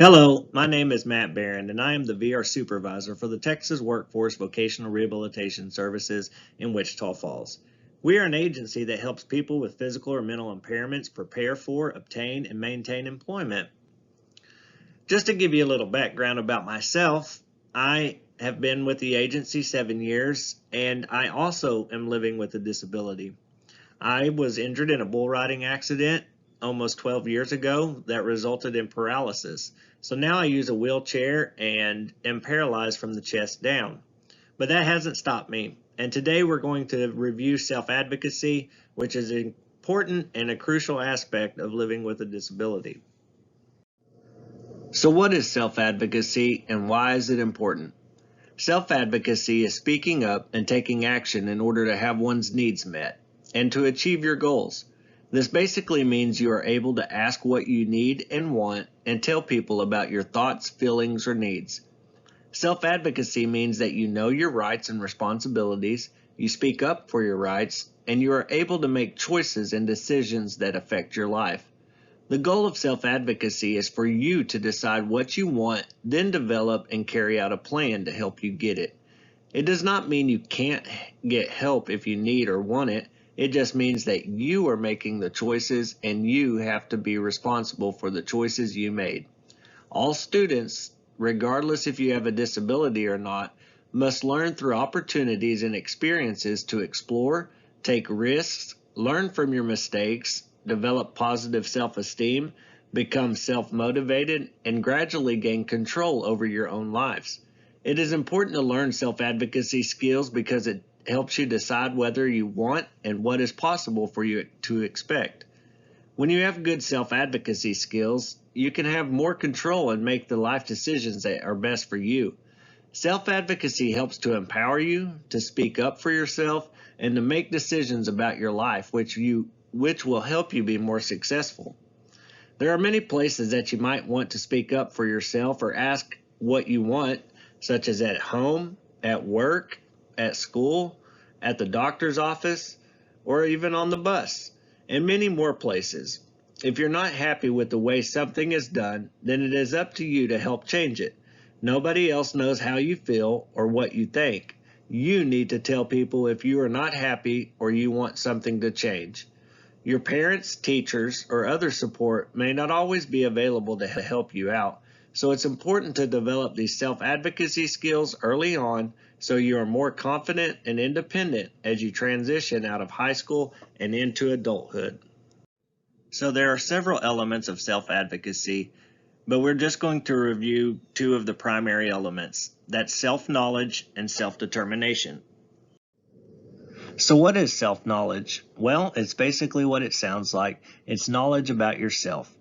Hello, my name is Matt Barron, and I am the VR Supervisor for the Texas Workforce Vocational Rehabilitation Services in Wichita Falls. We are an agency that helps people with physical or mental impairments prepare for, obtain, and maintain employment. Just to give you a little background about myself, I have been with the agency 7 years, and I also am living with a disability. I was injured in a bull riding accident almost 12 years ago that resulted in paralysis. So now I use a wheelchair and am paralyzed from the chest down. But that hasn't stopped me. And today we're going to review self-advocacy, which is an important and a crucial aspect of living with a disability. So what is self-advocacy and why is it important? Self-advocacy is speaking up and taking action in order to have one's needs met and to achieve your goals. This basically means you are able to ask what you need and want and tell people about your thoughts, feelings, or needs. Self-advocacy means that you know your rights and responsibilities, you speak up for your rights, and you are able to make choices and decisions that affect your life. The goal of self-advocacy is for you to decide what you want, then develop and carry out a plan to help you get it. It does not mean you can't get help if you need or want it. It just means that you are making the choices and you have to be responsible for the choices you made. All students, regardless if you have a disability or not, must learn through opportunities and experiences to explore, take risks, learn from your mistakes, develop positive self-esteem, become self-motivated, and gradually gain control over your own lives. It is important to learn self-advocacy skills because it helps you decide whether you want and what is possible for you to expect. When you have good self-advocacy skills, you can have more control and make the life decisions that are best for you. Self-advocacy helps to empower you, to speak up for yourself, and to make decisions about your life which will help you be more successful. There are many places that you might want to speak up for yourself or ask what you want, such as at home, at work, at school, at the doctor's office, or even on the bus, and many more places. If you're not happy with the way something is done, then it is up to you to help change it. Nobody else knows how you feel or what you think. You need to tell people if you are not happy or you want something to change. Your parents, teachers, or other support may not always be available to help you out, so it's important to develop these self-advocacy skills early on so you are more confident and independent as you transition out of high school and into adulthood. So there are several elements of self-advocacy, but we're just going to review two of the primary elements. That's self-knowledge and self-determination. So what is self-knowledge? Well, it's basically what it sounds like. It's knowledge about yourself.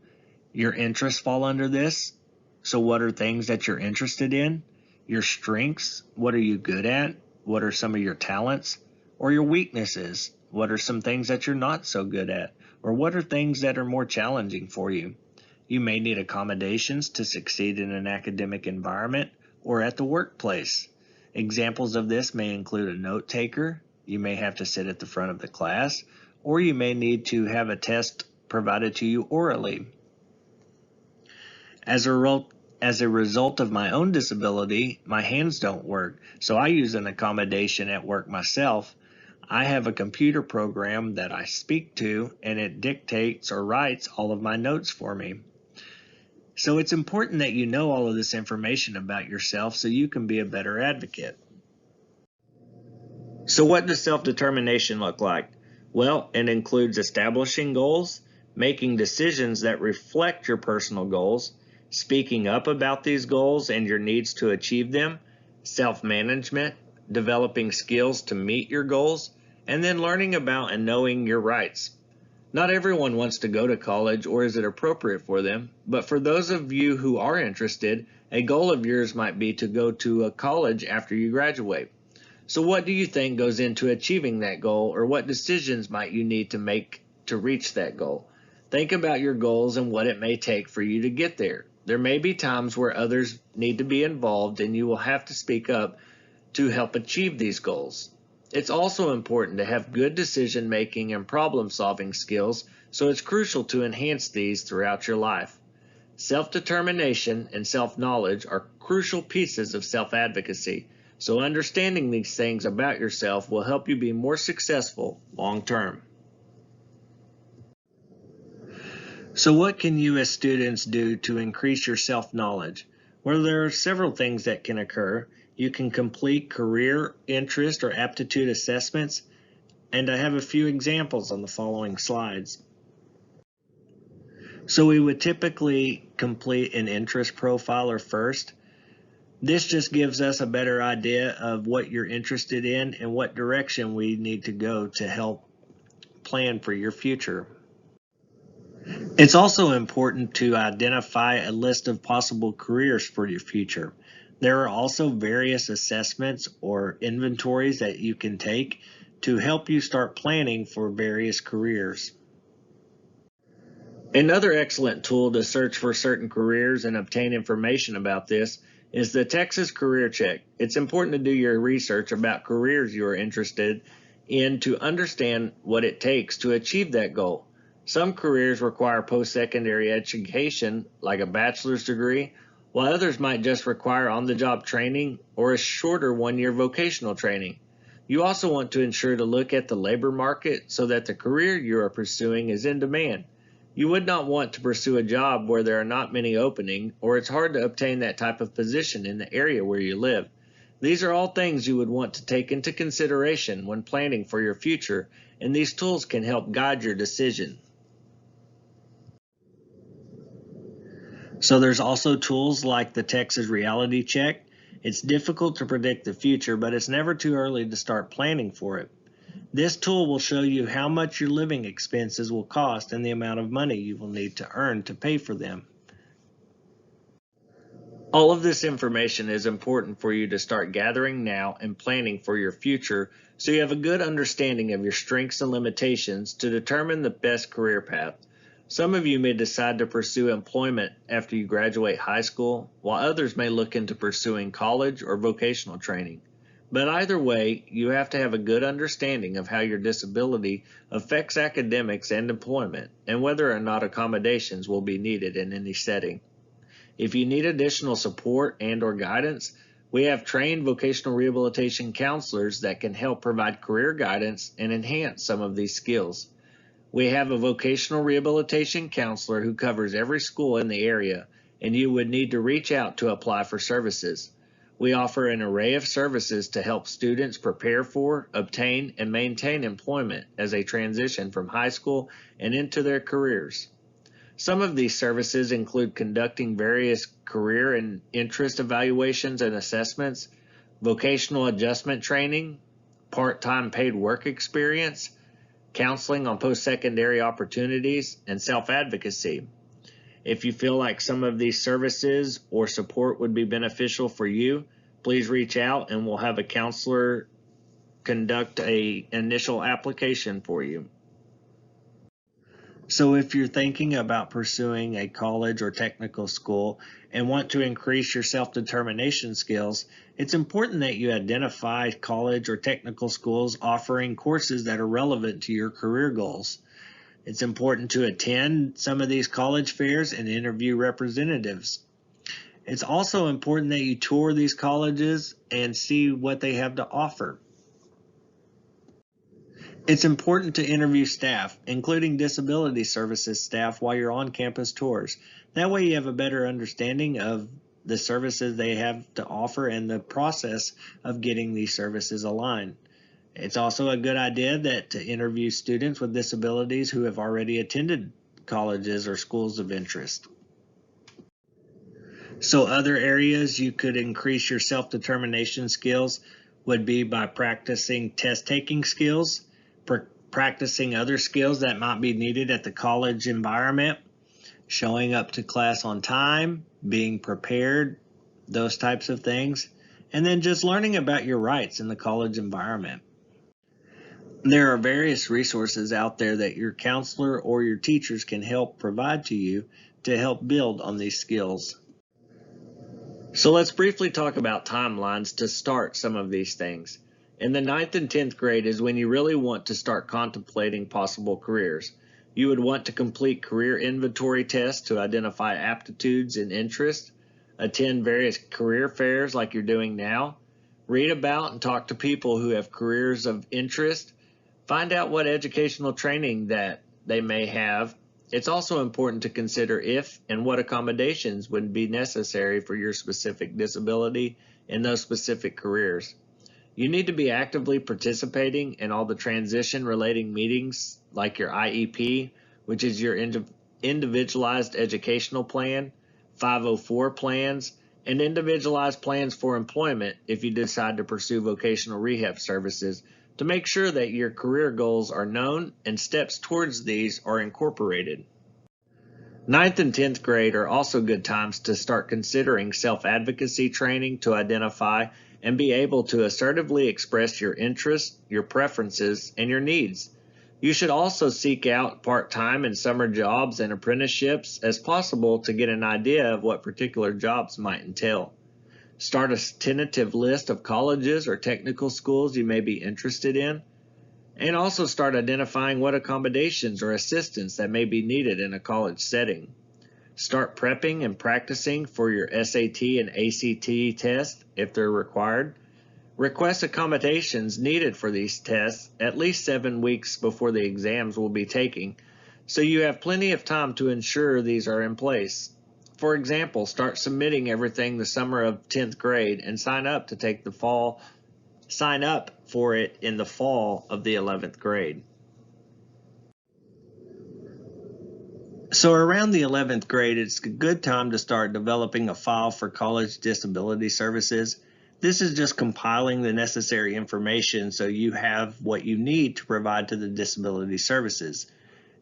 Your interests fall under this. So what are things that you're interested in? Your strengths, what are you good at? What are some of your talents? Or your weaknesses? What are some things that you're not so good at? Or what are things that are more challenging for you? You may need accommodations to succeed in an academic environment or at the workplace. Examples of this may include a note taker. You may have to sit at the front of the class, or you may need to have a test provided to you orally. As a result of my own disability, my hands don't work, so I use an accommodation at work myself. I have a computer program that I speak to, and it dictates or writes all of my notes for me. So it's important that you know all of this information about yourself so you can be a better advocate. So what does self-determination look like? Well, it includes establishing goals, making decisions that reflect your personal goals, speaking up about these goals and your needs to achieve them, self-management, developing skills to meet your goals, and then learning about and knowing your rights. Not everyone wants to go to college or is it appropriate for them, but for those of you who are interested, a goal of yours might be to go to a college after you graduate. So what do you think goes into achieving that goal, or what decisions might you need to make to reach that goal? Think about your goals and what it may take for you to get there. There may be times where others need to be involved and you will have to speak up to help achieve these goals. It's also important to have good decision making and problem solving skills, so it's crucial to enhance these throughout your life. Self-determination and self-knowledge are crucial pieces of self-advocacy, so understanding these things about yourself will help you be more successful long term. So what can you as students do to increase your self-knowledge? Well, there are several things that can occur. You can complete career, interest, or aptitude assessments, and I have a few examples on the following slides. So we would typically complete an interest profiler first. This just gives us a better idea of what you're interested in and what direction we need to go to help plan for your future. It's also important to identify a list of possible careers for your future. There are also various assessments or inventories that you can take to help you start planning for various careers. Another excellent tool to search for certain careers and obtain information about this is the Texas Career Check. It's important to do your research about careers you are interested in to understand what it takes to achieve that goal. Some careers require post-secondary education, like a bachelor's degree, while others might just require on-the-job training or a shorter one-year vocational training. You also want to ensure to look at the labor market so that the career you are pursuing is in demand. You would not want to pursue a job where there are not many openings, or it's hard to obtain that type of position in the area where you live. These are all things you would want to take into consideration when planning for your future, and these tools can help guide your decision. So there's also tools like the Texas Reality Check. It's difficult to predict the future, but it's never too early to start planning for it. This tool will show you how much your living expenses will cost and the amount of money you will need to earn to pay for them. All of this information is important for you to start gathering now and planning for your future so you have a good understanding of your strengths and limitations to determine the best career path. Some of you may decide to pursue employment after you graduate high school, while others may look into pursuing college or vocational training. But either way, you have to have a good understanding of how your disability affects academics and employment, and whether or not accommodations will be needed in any setting. If you need additional support and/or guidance, we have trained vocational rehabilitation counselors that can help provide career guidance and enhance some of these skills. We have a vocational rehabilitation counselor who covers every school in the area, and you would need to reach out to apply for services. We offer an array of services to help students prepare for, obtain, and maintain employment as they transition from high school and into their careers. Some of these services include conducting various career and interest evaluations and assessments, vocational adjustment training, part-time paid work experience, counseling on post-secondary opportunities, and self-advocacy. If you feel like some of these services or support would be beneficial for you, please reach out and we'll have a counselor conduct an initial application for you. So if you're thinking about pursuing a college or technical school and want to increase your self-determination skills, it's important that you identify college or technical schools offering courses that are relevant to your career goals. It's important to attend some of these college fairs and interview representatives. It's also important that you tour these colleges and see what they have to offer. It's important to interview staff, including disability services staff, while you're on campus tours. That way you have a better understanding of the services they have to offer and the process of getting these services aligned. It's also a good idea to interview students with disabilities who have already attended colleges or schools of interest. So other areas you could increase your self-determination skills would be by practicing test-taking skills, practicing other skills that might be needed at the college environment, showing up to class on time, being prepared, those types of things, and then just learning about your rights in the college environment. There are various resources out there that your counselor or your teachers can help provide to you to help build on these skills. So let's briefly talk about timelines to start some of these things. In the 9th and 10th grade is when you really want to start contemplating possible careers. You would want to complete career inventory tests to identify aptitudes and interests, attend various career fairs like you're doing now, read about and talk to people who have careers of interest, find out what educational training that they may have. It's also important to consider if and what accommodations would be necessary for your specific disability in those specific careers. You need to be actively participating in all the transition relating meetings like your IEP, which is your individualized educational plan, 504 plans, and individualized plans for employment if you decide to pursue vocational rehab services, to make sure that your career goals are known and steps towards these are incorporated. 9th and 10th grade are also good times to start considering self-advocacy training to identify and be able to assertively express your interests, your preferences, and your needs. You should also seek out part-time and summer jobs and apprenticeships as possible to get an idea of what particular jobs might entail. Start a tentative list of colleges or technical schools you may be interested in, and also start identifying what accommodations or assistance that may be needed in a college setting. Start prepping and practicing for your SAT and ACT tests if they're required. Request accommodations needed for these tests at least 7 weeks before the exams will be taken, so you have plenty of time to ensure these are in place. For example, start submitting everything the summer of 10th grade and sign up for it in the fall of the 11th grade. So around the 11th grade, it's a good time to start developing a file for college disability services. This is just compiling the necessary information so you have what you need to provide to the disability services.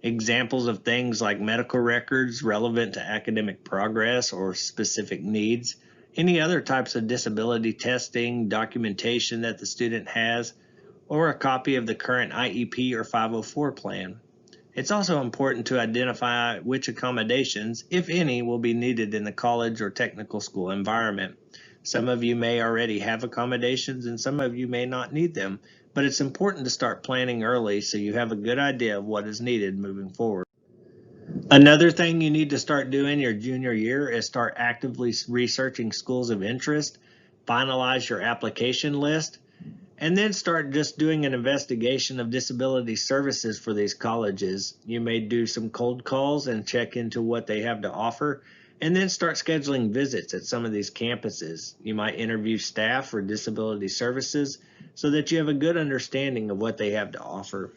Examples of things like medical records relevant to academic progress or specific needs, any other types of disability testing, documentation that the student has, or a copy of the current IEP or 504 plan. It's also important to identify which accommodations, if any, will be needed in the college or technical school environment. Some of you may already have accommodations and some of you may not need them, but it's important to start planning early so you have a good idea of what is needed moving forward. Another thing you need to start doing your junior year is start actively researching schools of interest, finalize your application list, and then start just doing an investigation of disability services for these colleges. You may do some cold calls and check into what they have to offer, and then start scheduling visits at some of these campuses. You might interview staff for disability services so that you have a good understanding of what they have to offer.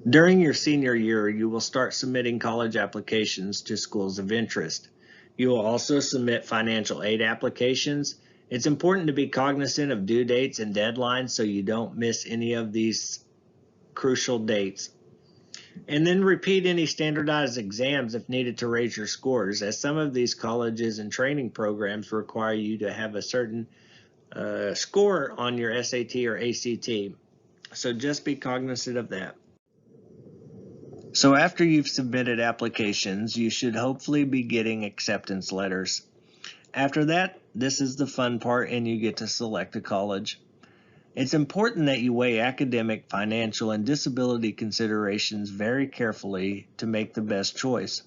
During your senior year, you will start submitting college applications to schools of interest. You will also submit financial aid applications. It's important to be cognizant of due dates and deadlines so you don't miss any of these crucial dates. And then repeat any standardized exams if needed to raise your scores, as some of these colleges and training programs require you to have a certain score on your SAT or ACT. So just be cognizant of that. So after you've submitted applications, you should hopefully be getting acceptance letters. After that, this is the fun part and you get to select a college. It's important that you weigh academic, financial, and disability considerations very carefully to make the best choice.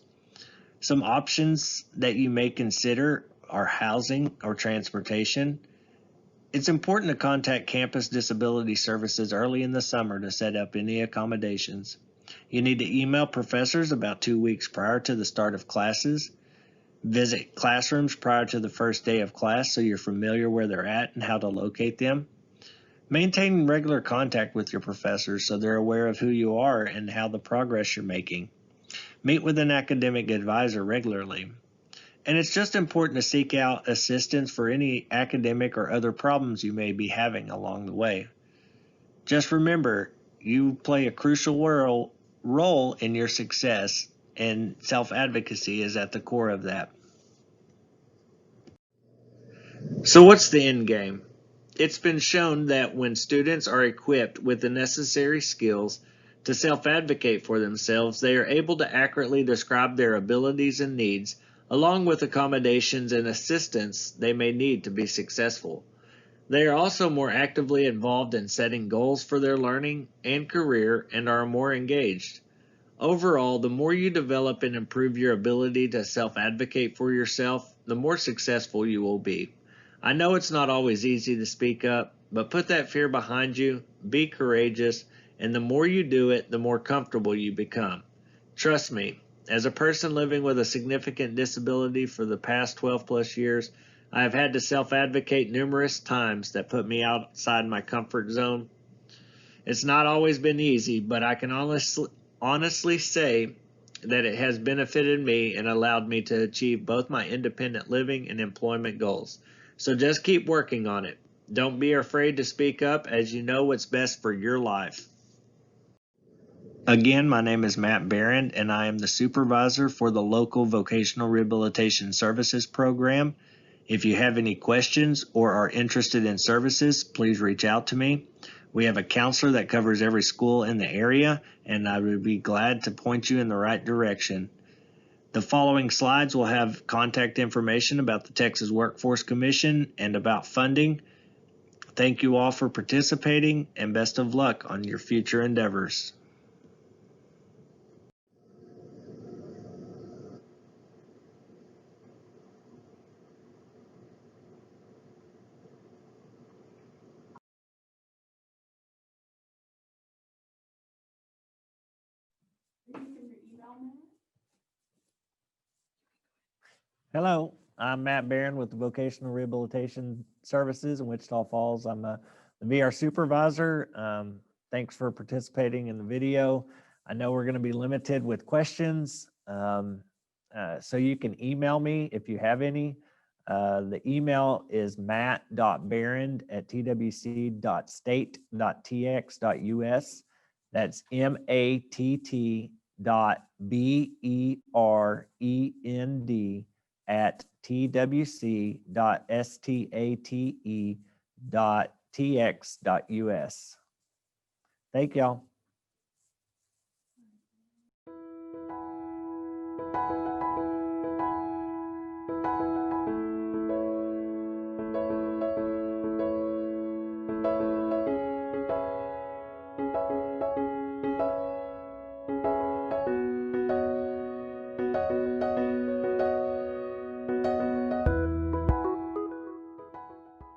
Some options that you may consider are housing or transportation. It's important to contact campus disability services early in the summer to set up any accommodations. You need to email professors about 2 weeks prior to the start of classes. Visit classrooms prior to the first day of class so you're familiar where they're at and how to locate them. Maintain regular contact with your professors so they're aware of who you are and how the progress you're making. Meet with an academic advisor regularly. And it's just important to seek out assistance for any academic or other problems you may be having along the way. Just remember, you play a crucial role in your success, and self-advocacy is at the core of that. So what's the end game? It's been shown that when students are equipped with the necessary skills to self-advocate for themselves, they are able to accurately describe their abilities and needs, along with accommodations and assistance they may need to be successful. They are also more actively involved in setting goals for their learning and career and are more engaged. Overall, the more you develop and improve your ability to self-advocate for yourself, the more successful you will be. I know it's not always easy to speak up, but put that fear behind you, be courageous, and the more you do it, the more comfortable you become. Trust me, as a person living with a significant disability for the past 12 plus years, I have had to self-advocate numerous times that put me outside my comfort zone. It's not always been easy, but I can honestly say that it has benefited me and allowed me to achieve both my independent living and employment goals. So just keep working on it. Don't be afraid to speak up, as you know what's best for your life. Again, my name is Matt Barron, and I am the supervisor for the local vocational rehabilitation services program. If you have any questions or are interested in services, please reach out to me. We have a counselor that covers every school in the area, and I would be glad to point you in the right direction. The following slides will have contact information about the Texas Workforce Commission and about funding. Thank you all for participating, and best of luck on your future endeavors. Hello, I'm Matt Barron with the Vocational Rehabilitation Services in Wichita Falls. I'm the VR supervisor. Thanks for participating in the video. I know we're going to be limited with questions, so you can email me if you have any. The email is matt.barrend@twc.state.tx.us. That's matt.barend@twc.state.tx.us. Thank y'all.